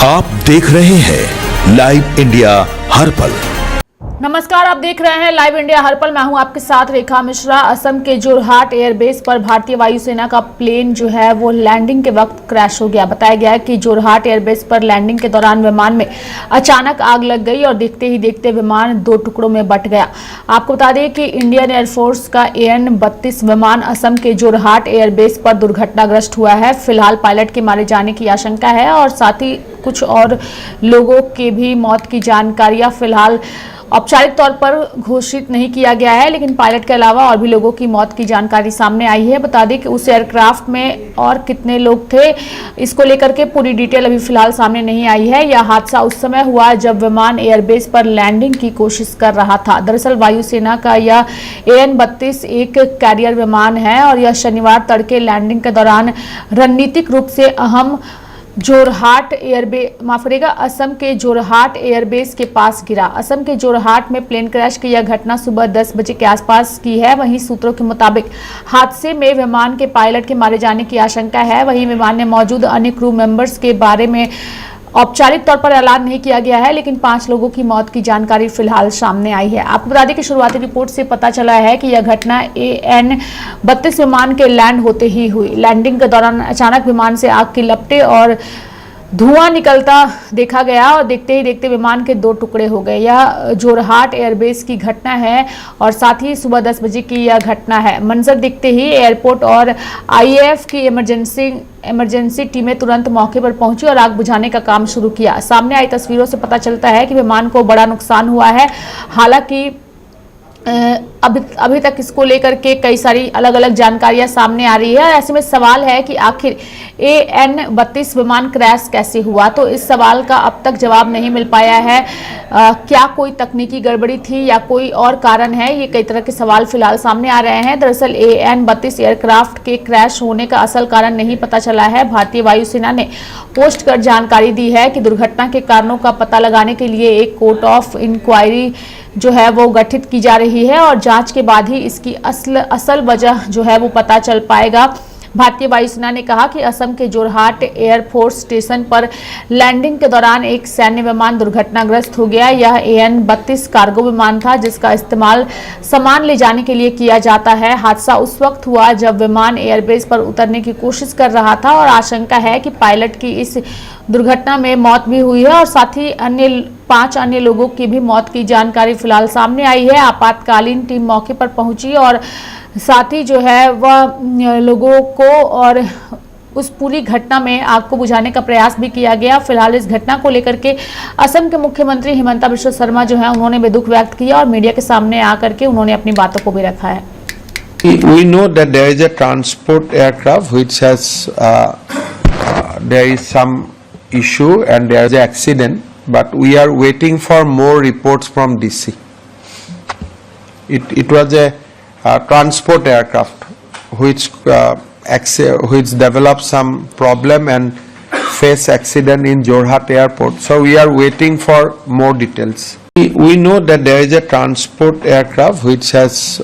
आप देख रहे हैं लाइव इंडिया हर पल। नमस्कार, आप देख रहे हैं लाइव इंडिया हर पल। मैं हूं आपके साथ रेखा मिश्रा। असम के जोरहाट एयरबेस पर भारतीय वायुसेना का प्लेन जो है वो लैंडिंग के वक्त क्रैश हो गया। बताया गया है कि जोरहाट एयरबेस पर लैंडिंग के दौरान विमान में अचानक आग लग गई और देखते ही देखते विमान 2 टुकड़ों में बंट गया। आपको बता दें कि इंडियन एयरफोर्स का AN-32 विमान असम के जोरहाट एयरबेस पर दुर्घटनाग्रस्त हुआ है। फिलहाल पायलट के मारे जाने की आशंका है और साथ ही कुछ और लोगों के भी मौत की जानकारियां फिलहाल औपचारिक तौर पर घोषित नहीं किया गया है, लेकिन पायलट के अलावा और भी लोगों की मौत की जानकारी सामने आई है। बता दें कि उस एयरक्राफ्ट में और कितने लोग थे, इसको लेकर के पूरी डिटेल अभी फिलहाल सामने नहीं आई है। यह हादसा उस समय हुआ जब विमान एयरबेस पर लैंडिंग की कोशिश कर रहा था। दरअसल वायुसेना का यह AN-32 एक कैरियर विमान है और यह शनिवार तड़के लैंडिंग के दौरान रणनीतिक रूप से अहम असम के जोरहाट एयरबेस के पास गिरा। असम के जोरहाट में प्लेन क्रैश की यह घटना सुबह 10 बजे के आसपास की है। वहीं सूत्रों के मुताबिक हादसे में विमान के पायलट के मारे जाने की आशंका है। वहीं विमान में मौजूद अन्य क्रू मेंबर्स के बारे में औपचारिक तौर पर ऐलान नहीं किया गया है, लेकिन 5 लोगों की मौत की जानकारी फिलहाल सामने आई है। आपको बता दें कि शुरुआती रिपोर्ट से पता चला है कि यह घटना AN-32 विमान के लैंड होते ही हुई। लैंडिंग के दौरान अचानक विमान से आग की लपटें और धुआं निकलता देखा गया और देखते ही देखते विमान के 2 टुकड़े हो गए। यह जोरहाट एयरबेस की घटना है और साथ ही सुबह 10 बजे की यह घटना है। मंजर दिखते ही एयरपोर्ट और IAF की इमरजेंसी टीमें तुरंत मौके पर पहुंची और आग बुझाने का काम शुरू किया। सामने आई तस्वीरों से पता चलता है कि विमान को बड़ा नुकसान हुआ है। हालांकि अभी तक इसको लेकर के कई सारी अलग अलग जानकारियां सामने आ रही है। ऐसे में सवाल है कि आखिर AN-32 विमान क्रैश कैसे हुआ, तो इस सवाल का अब तक जवाब नहीं मिल पाया है। क्या कोई तकनीकी गड़बड़ी थी या कोई और कारण है, ये कई तरह के सवाल फिलहाल सामने आ रहे हैं। दरअसल AN-32 एयरक्राफ्ट के क्रैश होने का असल कारण नहीं पता चला है। भारतीय वायुसेना ने पोस्ट कर जानकारी दी है कि दुर्घटना के कारणों का पता लगाने के लिए एक कोर्ट ऑफ इंक्वायरी जो है वो गठित की जा रही है और जांच के बाद ही इसकी असल वजह जो है वो पता चल पाएगा। भारतीय वायुसेना ने कहा कि असम के जोरहाट एयरफोर्स स्टेशन पर लैंडिंग के दौरान एक सैन्य विमान दुर्घटनाग्रस्त हो गया। यह AN-32 कार्गो विमान था जिसका इस्तेमाल सामान ले जाने के लिए किया जाता है। हादसा उस वक्त हुआ जब विमान एयरबेस पर उतरने की कोशिश कर रहा था और आशंका है कि पायलट की इस दुर्घटना में मौत भी हुई है और साथ ही 5 अन्य लोगों की भी मौत की जानकारी फिलहाल सामने आई है। आपातकालीन टीम मौके पर पहुंची और साथ ही जो है वह लोगों को और उस पूरी घटना में आग को बुझाने का प्रयास भी किया गया। फिलहाल इस घटना को लेकर के असम के मुख्यमंत्री हिमंता बिश्वा शर्मा जो है उन्होंने भी दुख व्यक्त किया और मीडिया के सामने आकर के उन्होंने अपनी बातों को भी रखा है। We know that there is a transport aircraft which has there is some issue and there is an accident, but we are waiting for more reports from DC. It was a transport aircraft which developed some problem and face accident in Jorhat airport. So we are waiting for more details. We know that there is a transport aircraft which has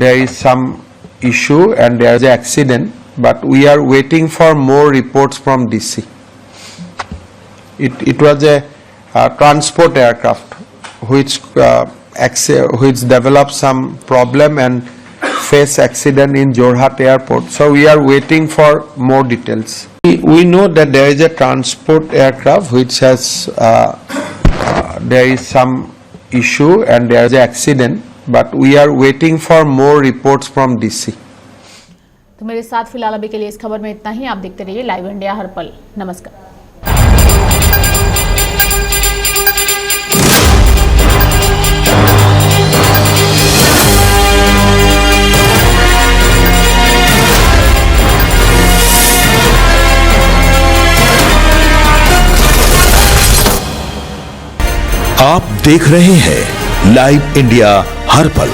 there is some issue and there is an accident, but we are waiting for more reports from DC. It was a transport aircraft which developed some problem and face accident in Jorhat airport. So we are waiting for more details. We know that there is a transport aircraft which has there is some issue and there is an accident, but we are waiting for more reports from DC. तो मेरे साथ फिलहाल अभी के लिए इस खबर में इतना ही। आप देखते रहिए लाइव इंडिया हर पल। नमस्कार। आप देख रहे हैं लाइव इंडिया हर पल।